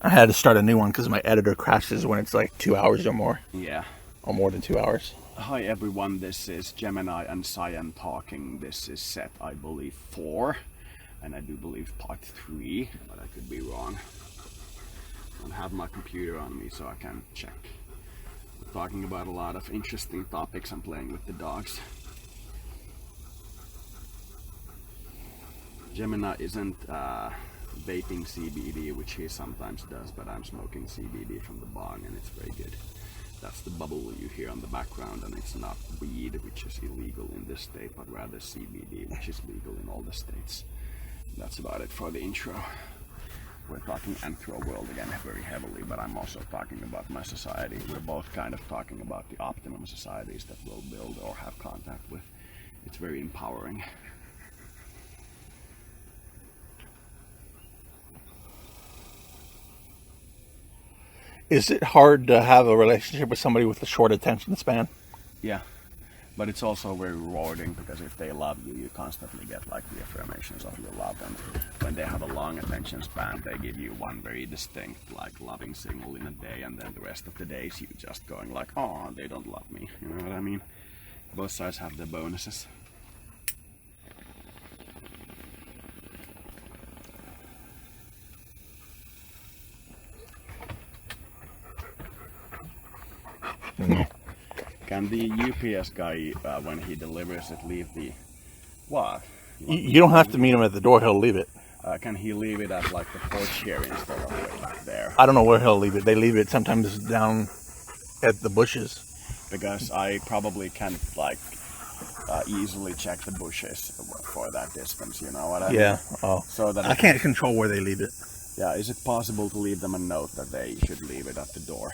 I had to start a new one because my editor crashes when it's like 2 hours or more. Yeah. Or more than 2 hours. Hi everyone, this is Gemini and Cyan talking. This is set, I believe, 4. And I do believe part 3, but I could be wrong. I don't have my computer on me so I can check. We're talking about a lot of interesting topics. I'm playing with the dogs. Gemini isn't vaping CBD, which he sometimes does, but I'm smoking CBD from the bong and it's very good. That's the bubble you hear on the background, and it's not weed, which is illegal in this state, but rather CBD, which is legal in all the states. That's about it for the intro. We're talking anthro world again very heavily, but I'm also talking about my society. We're both kind of talking about the optimum societies that we'll build or have contact with. It's very empowering. Is it hard to have a relationship with somebody with a short attention span? Yeah, but it's also very rewarding because if they love you, you constantly get like the affirmations of your love, and when they have a long attention span, they give you one very distinct like loving signal in a day, and then the rest of the days you just going like, oh, they don't love me, you know what I mean? Both sides have their bonuses. Can the UPS guy, when he delivers it, leave the what? You don't have to meet him at the door, he'll leave it. Can he leave it at like the porch here instead of way back there? I don't know where he'll leave it. They leave it sometimes down at the bushes. Because I probably can't like easily check the bushes for that distance, you know what I mean? Yeah, oh. So that I can't control where they leave it. Yeah, is it possible to leave them a note that they should leave it at the door?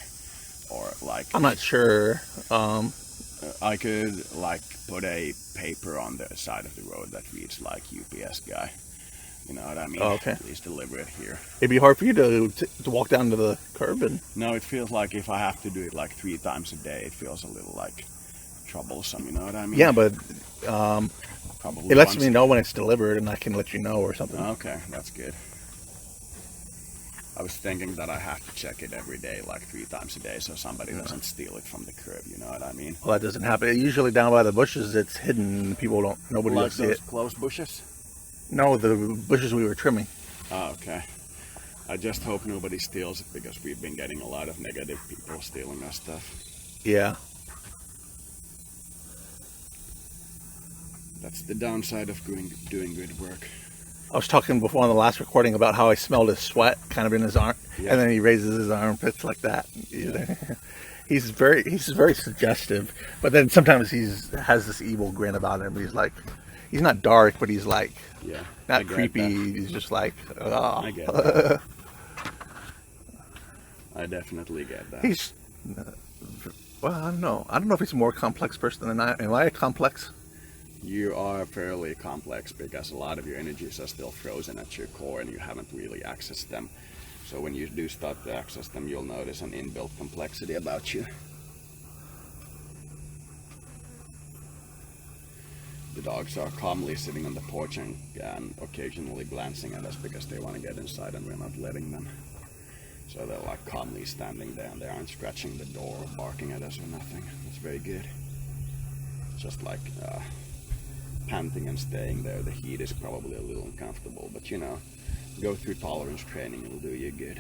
Or like... I'm not sure. I could like put a paper on the side of the road that reads like UPS guy. You know what I mean? Oh, okay. Please deliver it here. It'd be hard for you to walk down to the curb and... No, it feels like if I have to do it like 3 times a day, it feels a little like troublesome, you know what I mean? Yeah, but probably it lets me know when it's delivered and I can let you know or something. Okay, that's good. I was thinking that I have to check it every day, like 3 times a day, so somebody doesn't steal it from the curb, you know what I mean? Well, that doesn't happen. Usually down by the bushes, it's hidden. Nobody will see it. Like those closed bushes? No, the bushes we were trimming. Oh, okay. I just hope nobody steals it because we've been getting a lot of negative people stealing our stuff. Yeah. That's the downside of doing good work. I was talking before on the last recording about how I smelled his sweat kind of in his arm, yeah. And then he raises his armpits like that. Yeah. He's very suggestive, but then sometimes has this evil grin about him. He's not dark, but he's like not creepy. He's just like, oh. I get that. I definitely get that. He's well, I don't know. I don't know if he's a more complex person than I. Am I complex? You are fairly complex because a lot of your energies are still frozen at your core and you haven't really accessed them. So when you do start to access them, you'll notice an inbuilt complexity about you. The dogs are calmly sitting on the porch and occasionally glancing at us because they want to get inside and we're not letting them. So they're like calmly standing there and they aren't scratching the door or barking at us or nothing. It's very good. Just like panting and staying there. The heat is probably a little uncomfortable, but you know, go through tolerance training, it'll do you good.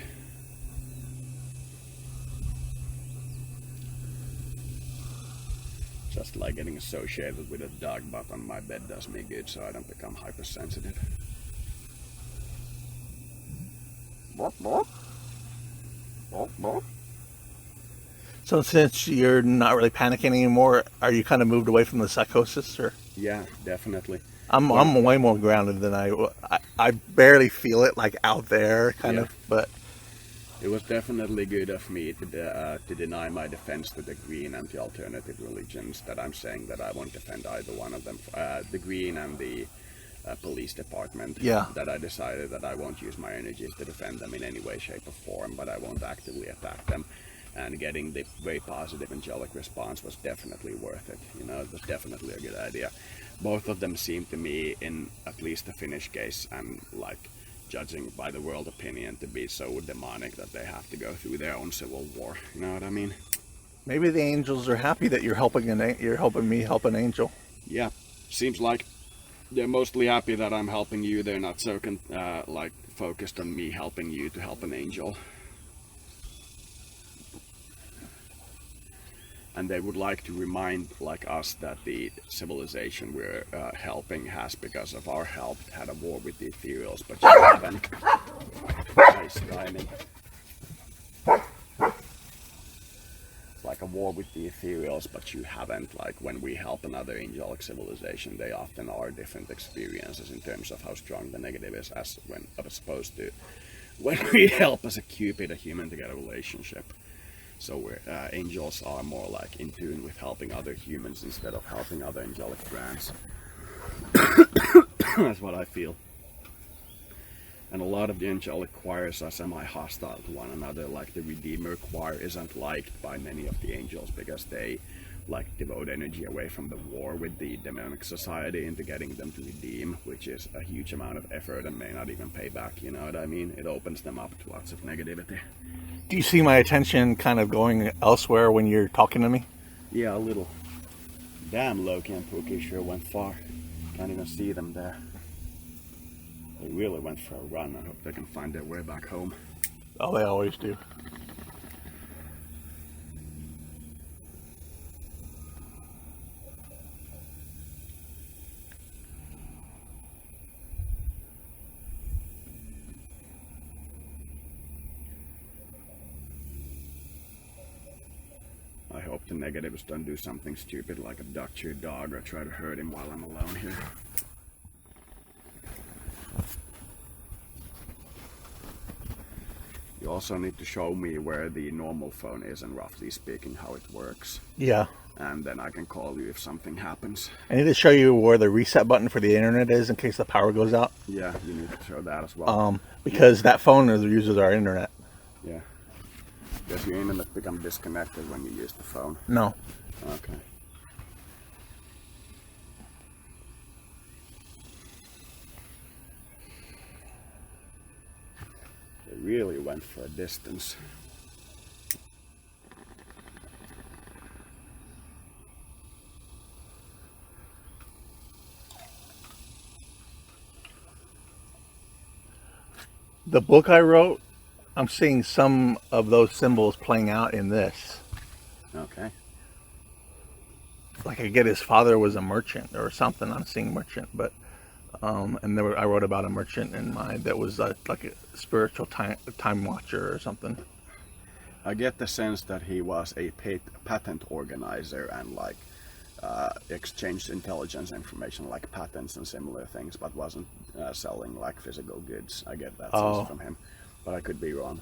Just like getting associated with a dog butt on my bed does me good so I don't become hypersensitive. So since you're not really panicking anymore, are you kind of moved away from the psychosis, or? Yeah, definitely. I'm way more grounded than I barely feel it like out there kind of, but it was definitely good of me to deny my defense to the green and the alternative religions, that I'm saying that I won't defend either one of them, the green and the police department. Yeah. That I decided that I won't use my energies to defend them in any way, shape or form, but I won't actively attack them. And getting the very positive angelic response was definitely worth it. You know, it was definitely a good idea. Both of them seemed to me, in at least the Finnish case and like judging by the world opinion to be so demonic that they have to go through their own civil war. You know what I mean? Maybe the angels are happy that you're helping me help an angel. Yeah, seems like they're mostly happy that I'm helping you. They're not so like focused on me helping you to help an angel. And they would like to remind, like us, that the civilization we're helping has, because of our help, had a war with the ethereals, but you haven't. Nice timing. It's like a war with the ethereals, but you haven't. Like when we help another angelic civilization, they often are different experiences in terms of how strong the negative is, as opposed to when we help as a Cupid, a human, to get a relationship. So angels are more like in tune with helping other humans instead of helping other angelic brands. That's what I feel. And a lot of the angelic choirs are semi-hostile to one another. Like the Redeemer choir isn't liked by many of the angels because they like devote energy away from the war with the demonic society into getting them to redeem, which is a huge amount of effort and may not even pay back, you know what I mean? It opens them up to lots of negativity. Do you see my attention kind of going elsewhere when you're talking to me? Yeah, a little. Damn, Loki and Pookie sure went far. Can't even see them there. They really went for a run. I hope they can find their way back home. Oh, they always do. I hope the negatives don't do something stupid like abduct your dog or try to hurt him while I'm alone here. You also need to show me where the normal phone is and roughly speaking how it works. Yeah. And then I can call you if something happens. I need to show you where the reset button for the internet is in case the power goes out. Yeah, you need to show that as well. Because that phone uses our internet. Yeah. Does your internet become disconnected when you use the phone? No. Okay. They really went for a distance. The book I wrote, I'm seeing some of those symbols playing out in this. Okay. Like I get his father was a merchant or something. I'm seeing merchant, but and I wrote about a merchant in mine that was like a spiritual time watcher or something. I get the sense that he was a patent organizer and like exchanged intelligence information like patents and similar things, but wasn't selling like physical goods. I get that sense from him, but I could be wrong.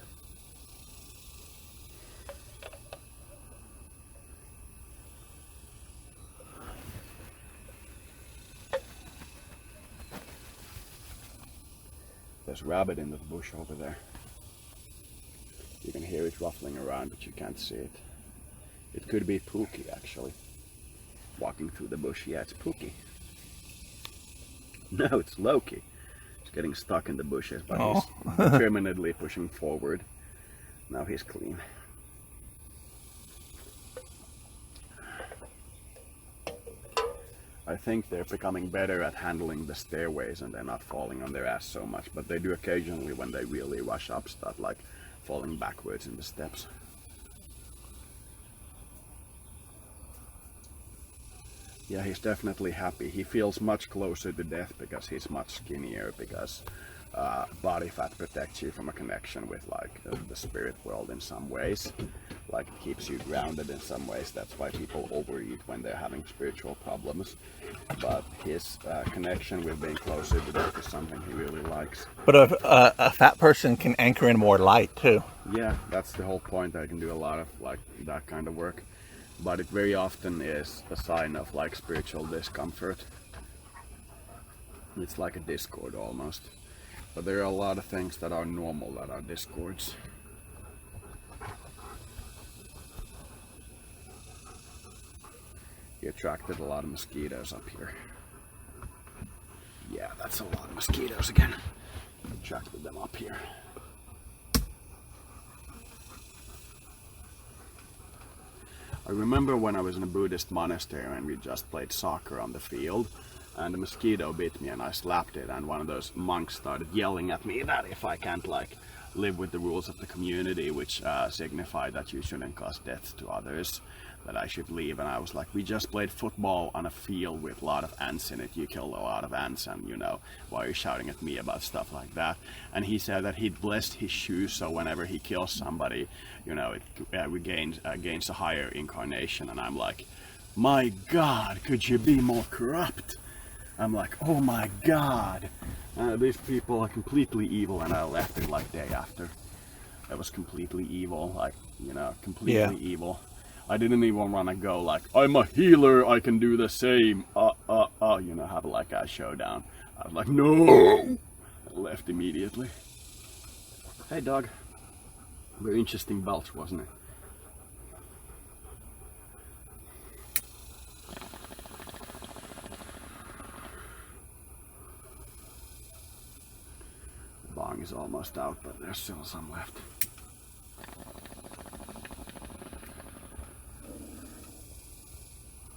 There's a rabbit in the bush over there. You can hear it ruffling around, but you can't see it. It could be Pookie, actually. Walking through the bush. Yeah, it's Pookie. No, it's Loki. He's getting stuck in the bushes, but he's determinedly pushing forward. Now he's clean. I think they're becoming better at handling the stairways and they're not falling on their ass so much, but they do occasionally when they really rush up start like falling backwards in the steps. Yeah, he's definitely happy. He feels much closer to death because he's much skinnier, because body fat protects you from a connection with like the spirit world in some ways. Like it keeps you grounded in some ways. That's why people overeat when they're having spiritual problems. But his connection with being closer to death is something he really likes. But a fat person can anchor in more light too. Yeah, that's the whole point. I can do a lot of like that kind of work. But it very often is a sign of like spiritual discomfort. It's like a discord almost. But there are a lot of things that are normal that are discords. He attracted a lot of mosquitoes up here. Yeah, that's a lot of mosquitoes again. attracted them up here. I remember when I was in a Buddhist monastery and we just played soccer on the field, and a mosquito bit me and I slapped it, and one of those monks started yelling at me that if I can't like live with the rules of the community, which signify that you shouldn't cause death to others, that I should leave. And I was like, we just played football on a field with a lot of ants in it, you killed a lot of ants, and you know, why are you shouting at me about stuff like that? And he said that he'd blessed his shoes, so whenever he kills somebody, you know, it gains a higher incarnation. And I'm like, my God, could you be more corrupt? I'm like, oh my God, these people are completely evil. And I left it like day after. It was completely evil, like, you know, completely evil. I didn't even want to go like, I'm a healer, I can do the same, you know, have like a showdown. I was like, no! I left immediately. Hey dog. Very interesting belch, wasn't it? The bong is almost out, but there's still some left.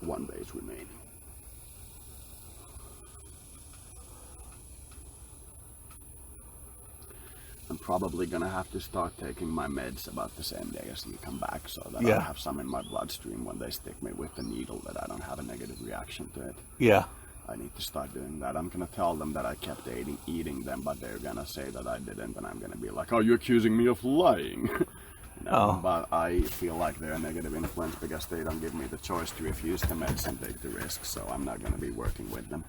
One base remaining. I'm probably gonna have to start taking my meds about the same day as you come back, so that I have some in my bloodstream when they stick me with the needle, that I don't have a negative reaction to it. Yeah. I need to start doing that. I'm gonna tell them that I kept eating them, but they're gonna say that I didn't, and I'm gonna be like, oh, you're accusing me of lying. No, but I feel like they're a negative influence because they don't give me the choice to refuse the meds and take the risk, so I'm not going to be working with them.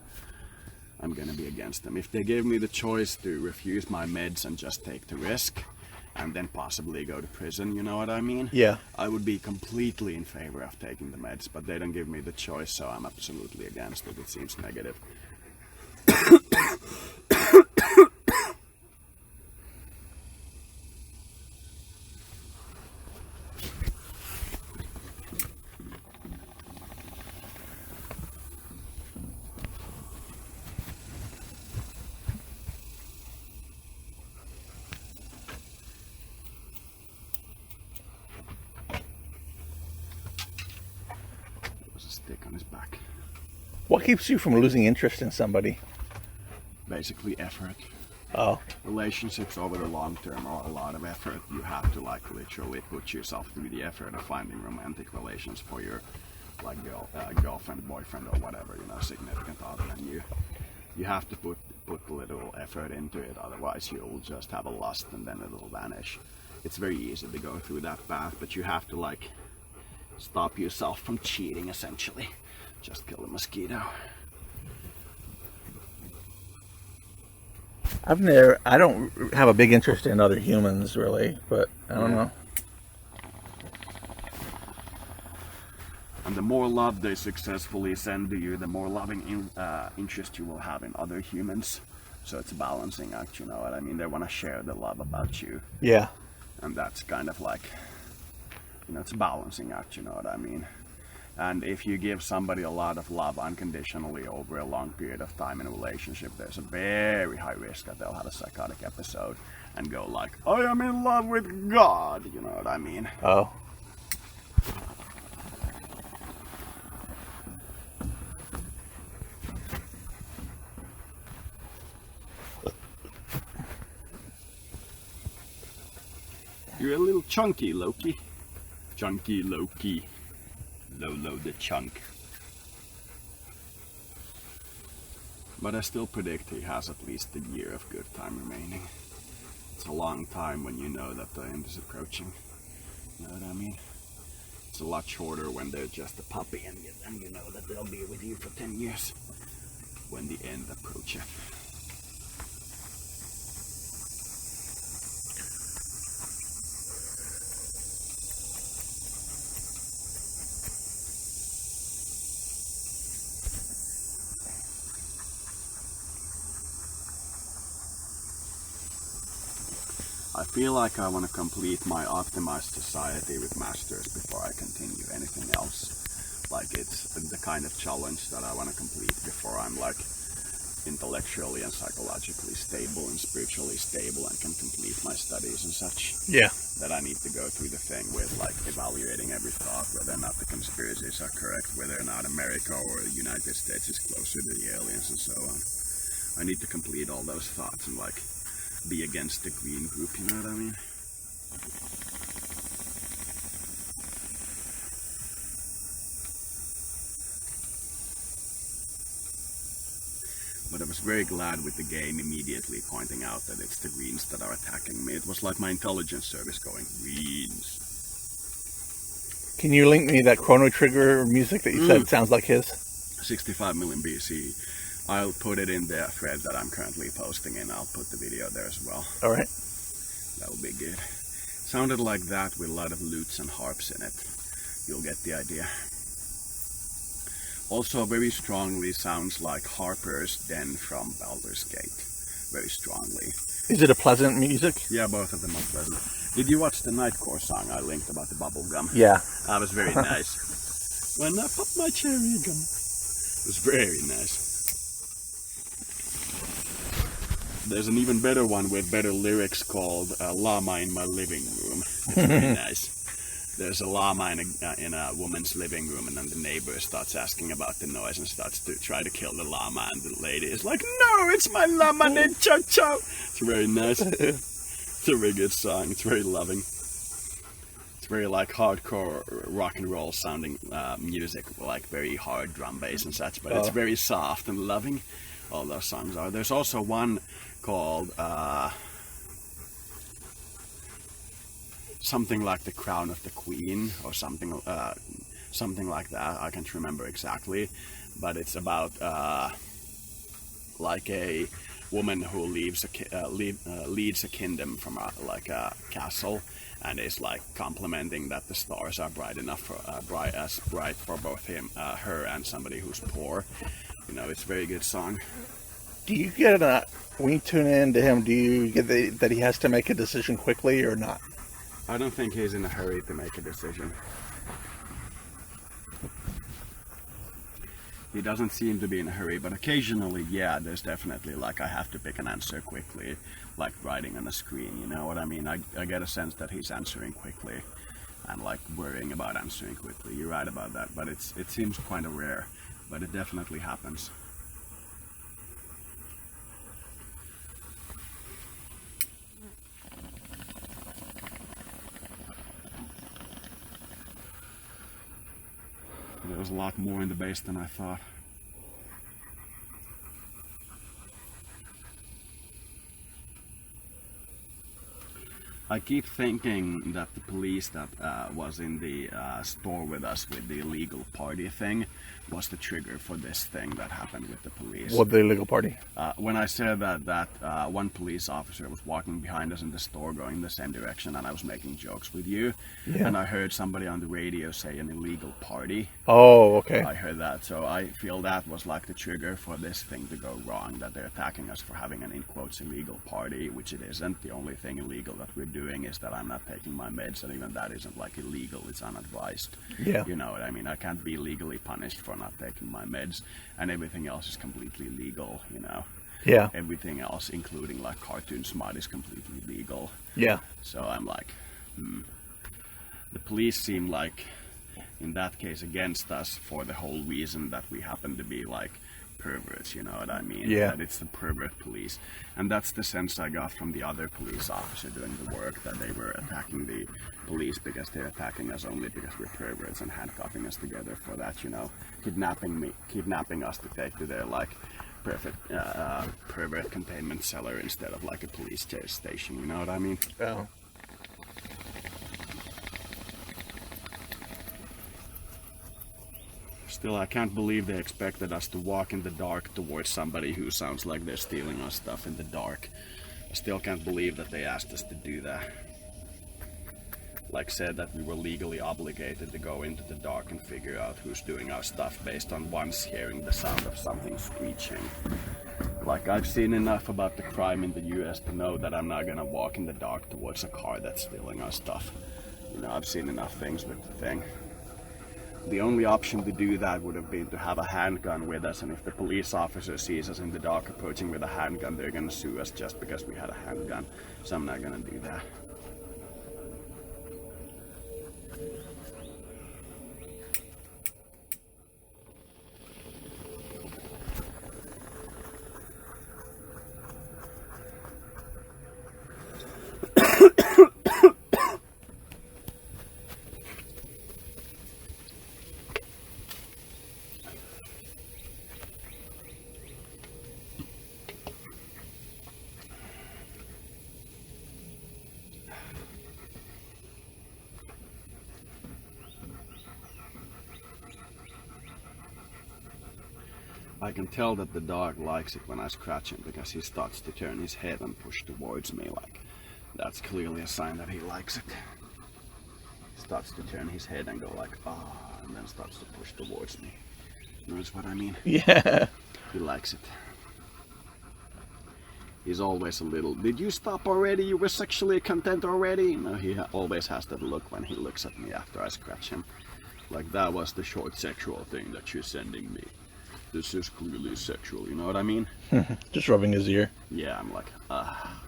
I'm going to be against them. If they gave me the choice to refuse my meds and just take the risk and then possibly go to prison, you know what I mean? Yeah. I would be completely in favor of taking the meds, but they don't give me the choice, so I'm absolutely against it. It seems negative. On his back. What keeps you from losing interest in somebody? Basically effort. Oh. Relationships over the long term are a lot of effort. You have to like literally put yourself through the effort of finding romantic relations for your like girlfriend, boyfriend, or whatever, you know, significant other than you. You have to put a little effort into it, otherwise you'll just have a lust and then it'll vanish. It's very easy to go through that path, but you have to like stop yourself from cheating, essentially. Just kill a mosquito. I don't have a big interest in other humans, really, but I don't know. And the more love they successfully send to you, the more loving interest you will have in other humans. So it's a balancing act, you know what I mean? They want to share the love about you. Yeah. And that's kind of like, you know, it's a balancing act, you know what I mean? And if you give somebody a lot of love unconditionally over a long period of time in a relationship, there's a very high risk that they'll have a psychotic episode and go like, I am in love with God, you know what I mean? Oh. You're a little chunky, Loki. Chunky Loki. Lolo the chunk. But I still predict he has at least a year of good time remaining. It's a long time when you know that the end is approaching. You know what I mean? It's a lot shorter when they're just a puppy and you know that they'll be with you for 10 years. When the end approacheth. I feel like I want to complete my optimized society with masters before I continue anything else. Like it's the kind of challenge that I want to complete before I'm like intellectually and psychologically stable and spiritually stable and can complete my studies and such. Yeah. That I need to go through the thing with like evaluating every thought, whether or not the conspiracies are correct, whether or not America or the United States is closer to the aliens and so on. I need to complete all those thoughts and like be against the green group, you know what I mean? But I was very glad with the game immediately pointing out that it's the greens that are attacking me. It was like my intelligence service going, greens. Can you link me that Chrono Trigger music that you said sounds like his? 65 million BC. I'll put it in the thread that I'm currently posting in. I'll put the video there as well. All right. That will be good. Sounded like that with a lot of lutes and harps in it. You'll get the idea. Also very strongly sounds like Harper's Den from Baldur's Gate. Very strongly. Is it a pleasant music? Yeah, both of them are pleasant. Did you watch the Nightcore song I linked about the bubble gum? Yeah. That was very nice. When I pop my cherry gum. It was very nice. There's an even better one with better lyrics called Llama in My Living Room. It's very nice. There's a llama in a woman's living room, and then the neighbor starts asking about the noise and starts to try to kill the llama, and the lady is like, no, it's my llama named Chow Chow. It's very nice. It's a very good song. It's very loving. It's very like hardcore rock and roll sounding music, like very hard drum bass and such, but it's very soft and loving. All those songs are. There's also one called something like The Crown of the Queen or something like that. I can't remember exactly, but it's about like a woman who leads a kingdom from a castle, and is like complimenting that the stars are bright enough for bright for both her and somebody who's poor. You know, it's a very good song. Do you get when you tune in to him, do you get that he has to make a decision quickly or not? I don't think he's in a hurry to make a decision. He doesn't seem to be in a hurry, but occasionally, yeah, there's definitely like I have to pick an answer quickly, like writing on a screen, you know what I mean? I get a sense that he's answering quickly and like worrying about answering quickly. You're right about that, but it seems kind of rare, but it definitely happens. There was a lot more in the base than I thought. I keep thinking that the police that was in the store with us with the illegal party thing was the trigger for this thing that happened with the police. What, the illegal party? When I said that one police officer was walking behind us in the store going in the same direction, and I was making jokes with you, and I heard somebody on the radio say an illegal party. Oh, okay. I heard that, so I feel that was like the trigger for this thing to go wrong, that they're attacking us for having an in quotes illegal party, which it isn't. The only thing illegal that we're doing is that I'm not taking my meds, and even that isn't like illegal, it's unadvised. Yeah. You know what I mean? I can't be legally punished for not taking my meds, and everything else is completely legal, you know? Yeah. Everything else, including like cartoon smart, is completely legal. Yeah. So I'm like, The police seem like, in that case, against us for the whole reason that we happen to be like perverts, you know what I mean? Yeah. That it's the pervert police. And that's the sense I got from the other police officer doing the work, that they were attacking the police because they're attacking us only because we're perverts and handcuffing us together for that, you know, kidnapping us to take to their like perfect pervert containment cellar instead of like a police chase station, you know what I mean? Oh. Still, I can't believe they expected us to walk in the dark towards somebody who sounds like they're stealing our stuff in the dark. I still can't believe that they asked us to do that. Like said that we were legally obligated to go into the dark and figure out who's doing our stuff based on once hearing the sound of something screeching. Like, I've seen enough about the crime in the US to know that I'm not gonna walk in the dark towards a car that's stealing our stuff. You know, I've seen enough things with the thing. The only option to do that would have been to have a handgun with us, and if the police officer sees us in the dark approaching with a handgun, they're gonna sue us just because we had a handgun. So I'm not gonna do that. I can tell that the dog likes it when I scratch him because he starts to turn his head and push towards me. Like, that's clearly a sign that he likes it. He starts to turn his head and go like, ah, and then starts to push towards me. Knows what I mean? Yeah. He likes it. He's always a little, did you stop already? You were sexually content already? No, he always has that look when he looks at me after I scratch him. Like, that was the short sexual thing that you're sending me. This is clearly sexual, you know what I mean? Just rubbing his ear. Yeah, I'm like, ah.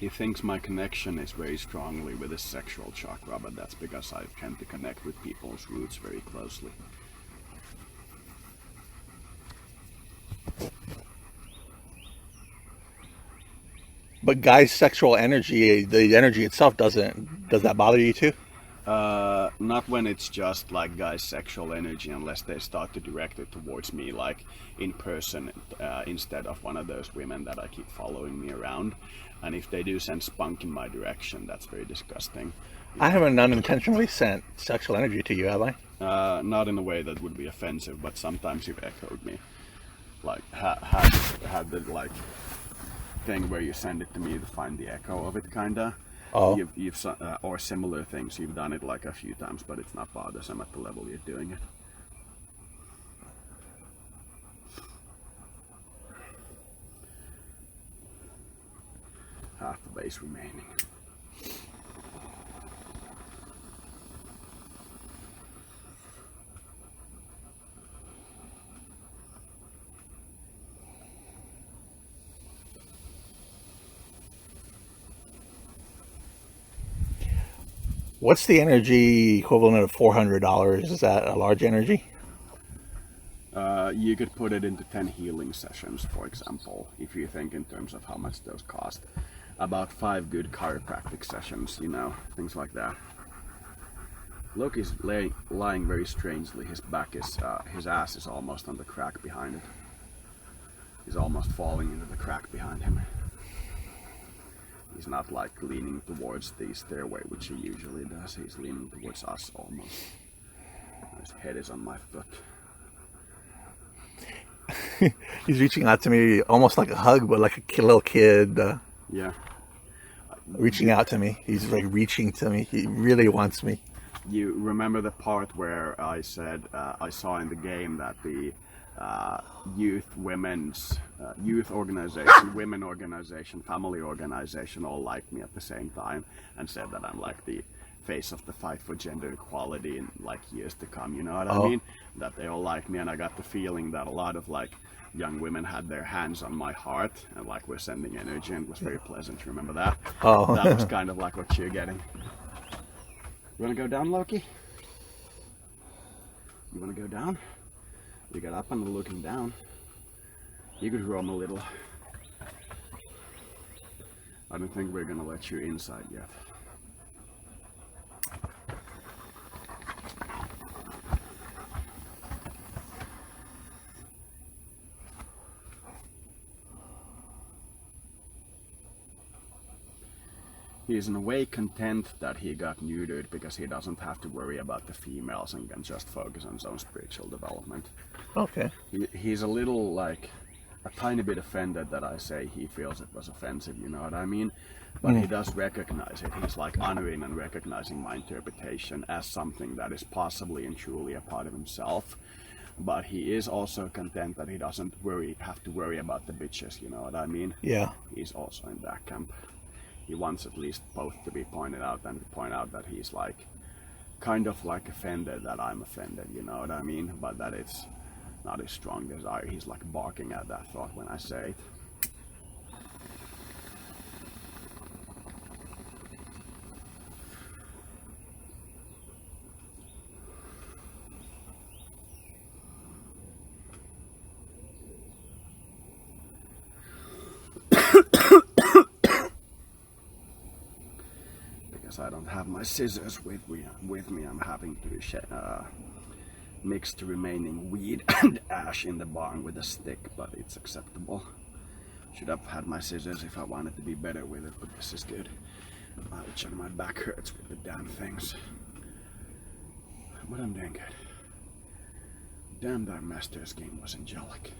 He thinks my connection is very strongly with his sexual chakra, but that's because I tend to connect with people's roots very closely. But guys' sexual energy, the energy itself does that bother you too? Not when it's just like guys' sexual energy, unless they start to direct it towards me, like in person, instead of one of those women that I keep following me around. And if they do send spunk in my direction, that's very disgusting. I haven't unintentionally sent sexual energy to you, have I? Not in a way that would be offensive, but sometimes you've echoed me. Like, had the, like, thing where you send it to me to find the echo of it, kinda. Oh. You've or similar things. You've done it like a few times, but it's not bothersome at the level you're doing it. Half the base remaining. What's the energy equivalent of $400? Is that a large energy? You could put it into 10 healing sessions, for example, if you think in terms of how much those cost. About 5 good chiropractic sessions, you know, things like that. Loki's lying very strangely. His back is, his ass is almost on the crack behind it. He's almost falling into the crack behind him. He's not like leaning towards the stairway, which he usually does. He's leaning towards us almost. His head is on my foot. He's reaching out to me almost like a hug, but like a little kid. Yeah. Reaching out to me. He's like reaching to me. He really wants me. You remember the part where I said I saw in the game that the youth organization, women organization, family organization all liked me at the same time and said that I'm like the face of the fight for gender equality in like years to come, you know what I mean? That they all like me, and I got the feeling that a lot of like young women had their hands on my heart and like we're sending energy, and it was very pleasant. You remember that? Oh. That was kind of like what you're getting. You wanna go down, Loki? You wanna go down? You got up and are looking down. You could roam a little. I don't think we're gonna let you inside yet. He's in a way content that he got neutered because he doesn't have to worry about the females and can just focus on his own spiritual development. Okay. He's a little like a tiny bit offended that I say he feels it was offensive, you know what I mean? But he does recognize it. He's like honoring and recognizing my interpretation as something that is possibly and truly a part of himself. but he is also content that he doesn't have to worry about the bitches, you know what I mean? Yeah. He's also in that camp. He wants at least both to be pointed out and to point out that he's like kind of like offended that I'm offended, you know what I mean? But that it's not his strong desire. He's like barking at that thought when I say it. I don't have my scissors with me. I'm having to mix the remaining weed and ash in the barn with a stick, but it's acceptable. Should have had my scissors if I wanted to be better with it, but this is good. Ouch, and my back hurts with the damn things. But I'm doing good. Damn, that master's game was angelic.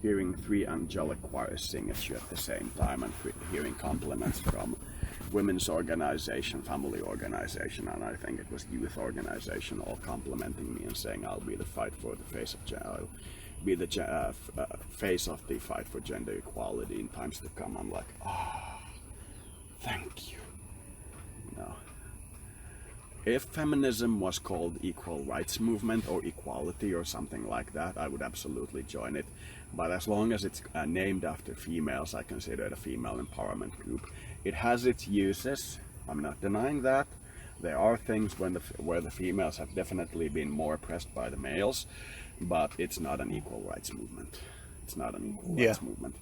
Hearing 3 angelic choirs sing at you at the same time and hearing compliments from women's organization, family organization, and I think it was youth organization, all complimenting me and saying I'll be the fight for the face of I'll be the face of the fight for gender equality in times to come. I'm like, thank you. You know, if feminism was called equal rights movement or equality or something like that, I would absolutely join it. But as long as it's named after females, I consider it a female empowerment group. It has its uses, I'm not denying that. There are things where the females have definitely been more oppressed by the males, but it's not an equal rights movement. It's not an equal rights movement.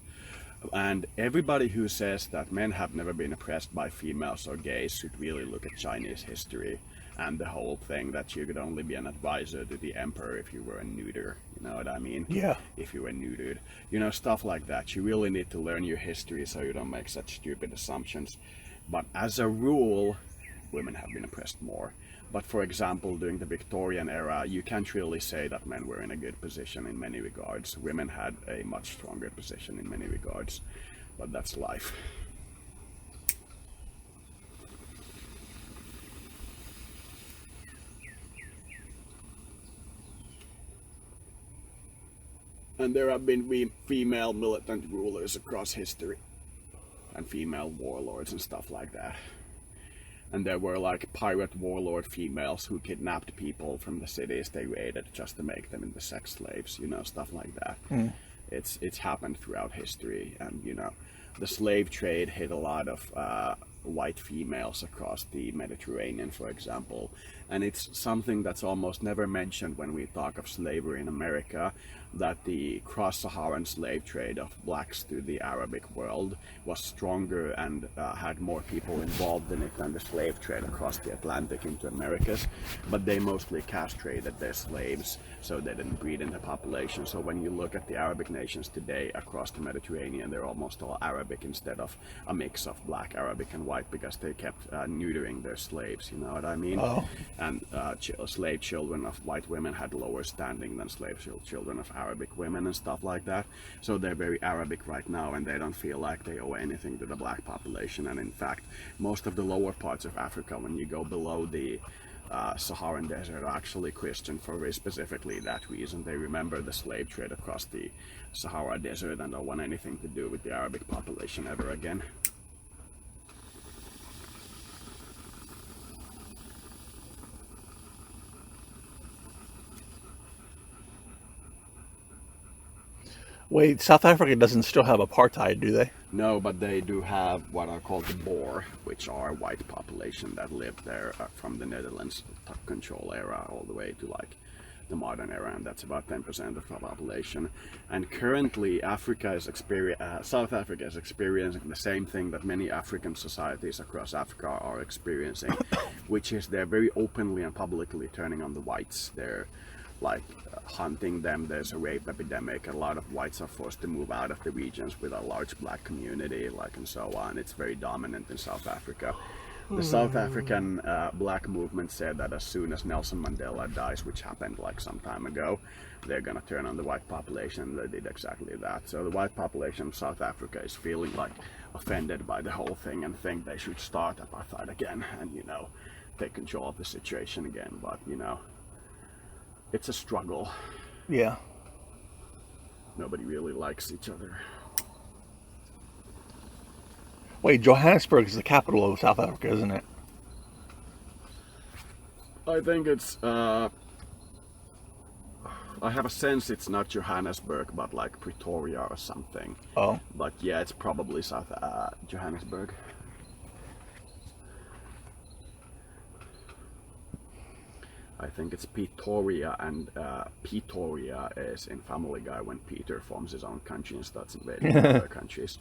And everybody who says that men have never been oppressed by females or gays should really look at Chinese history and the whole thing that you could only be an advisor to the emperor if you were a neuter. You know what I mean? Yeah. If you were neutered. You know, stuff like that. You really need to learn your history so you don't make such stupid assumptions. But as a rule, women have been oppressed more. But for example, during the Victorian era, you can't really say that men were in a good position in many regards. Women had a much stronger position in many regards. But that's life. And there have been female militant rulers across history. And female warlords and stuff like that. And there were like pirate warlord females who kidnapped people from the cities they raided just to make them into sex slaves, you know, stuff like that. It's happened throughout history, and you know, the slave trade hit a lot of white females across the Mediterranean, for example, and it's something that's almost never mentioned when we talk of slavery in America, that the cross-Saharan slave trade of blacks to the Arabic world was stronger and had more people involved in it than the slave trade across the Atlantic into Americas, but they mostly castrated their slaves so they didn't breed in the population. So when you look at the Arabic nations today across the Mediterranean, they're almost all Arabic instead of a mix of black, Arabic and white, because they kept neutering their slaves, you know what I mean? And slave children of white women had lower standing than slave children of Arabic women and stuff like that. So they're very Arabic right now, and they don't feel like they owe anything to the black population. And in fact, most of the lower parts of Africa, when you go below the Saharan desert, are actually Christian for very specifically that reason. They remember the slave trade across the Sahara Desert and don't want anything to do with the Arabic population ever again. Wait, South Africa doesn't still have apartheid, do they? No, but they do have what are called the Boer, which are white population that lived there from the Netherlands control era all the way to like the modern era, and that's about 10% of the population. And currently, South Africa is experiencing the same thing that many African societies across Africa are experiencing, which is they're very openly and publicly turning on the whites. They're like hunting them. There's a rape epidemic. A lot of whites are forced to move out of the regions with a large black community, like, and so on. It's very dominant in South Africa. The South African black movement said that as soon as Nelson Mandela dies, which happened like some time ago, they're gonna turn on the white population. They did exactly that. So the white population of South Africa is feeling like offended by the whole thing and think they should start apartheid again and, you know, take control of the situation again. But, you know, it's a struggle. Yeah. Nobody really likes each other. Wait, Johannesburg is the capital of South Africa, isn't it? I think it's I have a sense it's not Johannesburg, but like Pretoria or something. Oh. But yeah, it's probably South Johannesburg. I think it's Pretoria, and Pretoria is in Family Guy when Peter forms his own country and starts invading other countries.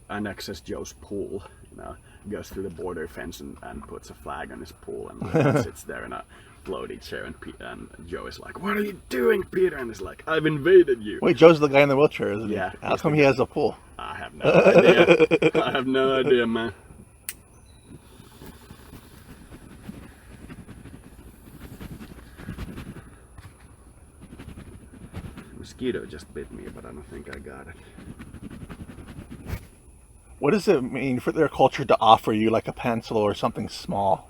Annexes Joe's pool, you know, goes through the border fence and puts a flag on his pool and sits there in a floaty chair, and Joe is like, "What are you doing, Peter?" And he's like, "I've invaded you." Wait, Joe's the guy in the wheelchair, isn't he? Yeah. How come he has a pool? I have no idea. I have no idea, man. Mosquito just bit me, but I don't think I got it. What does it mean for their culture to offer you like a pencil or something small?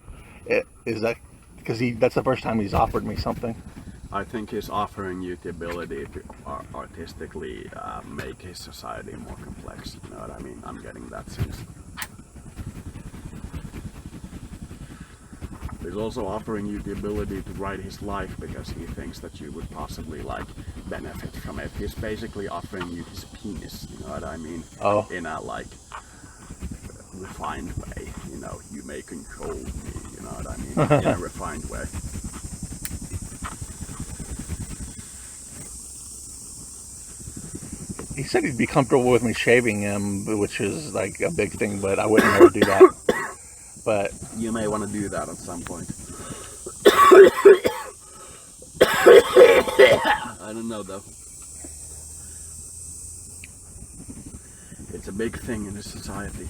Is that because that's the first time he's offered me something? I think he's offering you the ability to artistically make his society more complex. You know what I mean? I'm getting that sense. He's also offering you the ability to write his life because he thinks that you would possibly like benefit from it. He's basically offering you his penis, you know what I mean? Oh. In a like refined way, you know, you may control me, you know what I mean? In a refined way. He said he'd be comfortable with me shaving him, which is like a big thing, but I wouldn't ever do that. But you may want to do that at some point. I don't know though. It's a big thing in this society.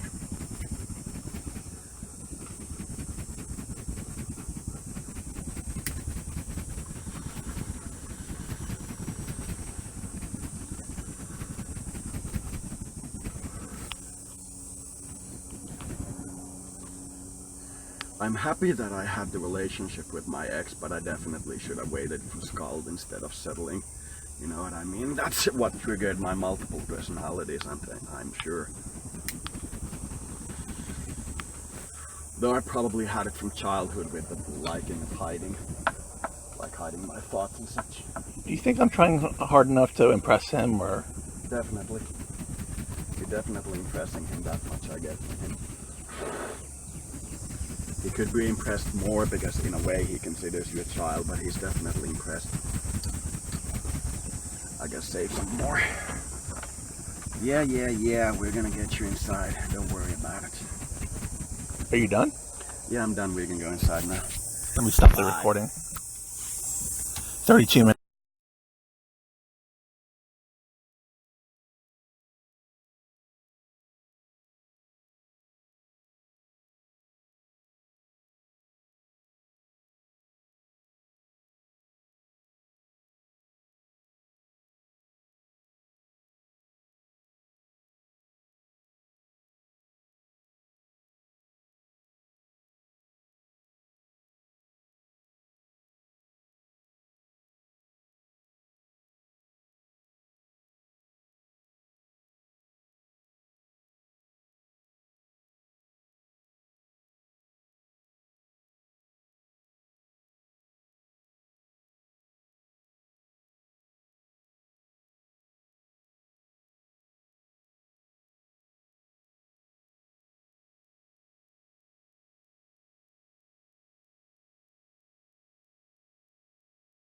I'm happy that I had the relationship with my ex, but I definitely should have waited for Scald instead of settling. You know what I mean? That's what triggered my multiple personalities, I'm sure. Though I probably had it from childhood with the liking of hiding. Like hiding my thoughts and such. do you think I'm trying hard enough to impress him, or? Definitely. You're definitely impressing him, that much I get from him. He could be impressed more because in a way he considers you a child, but he's definitely impressed. I gotta save some more. Yeah, we're gonna get you inside. Don't worry about it. Are you done? Yeah, I'm done. We can go inside now. Let me stop the recording. 32 minutes.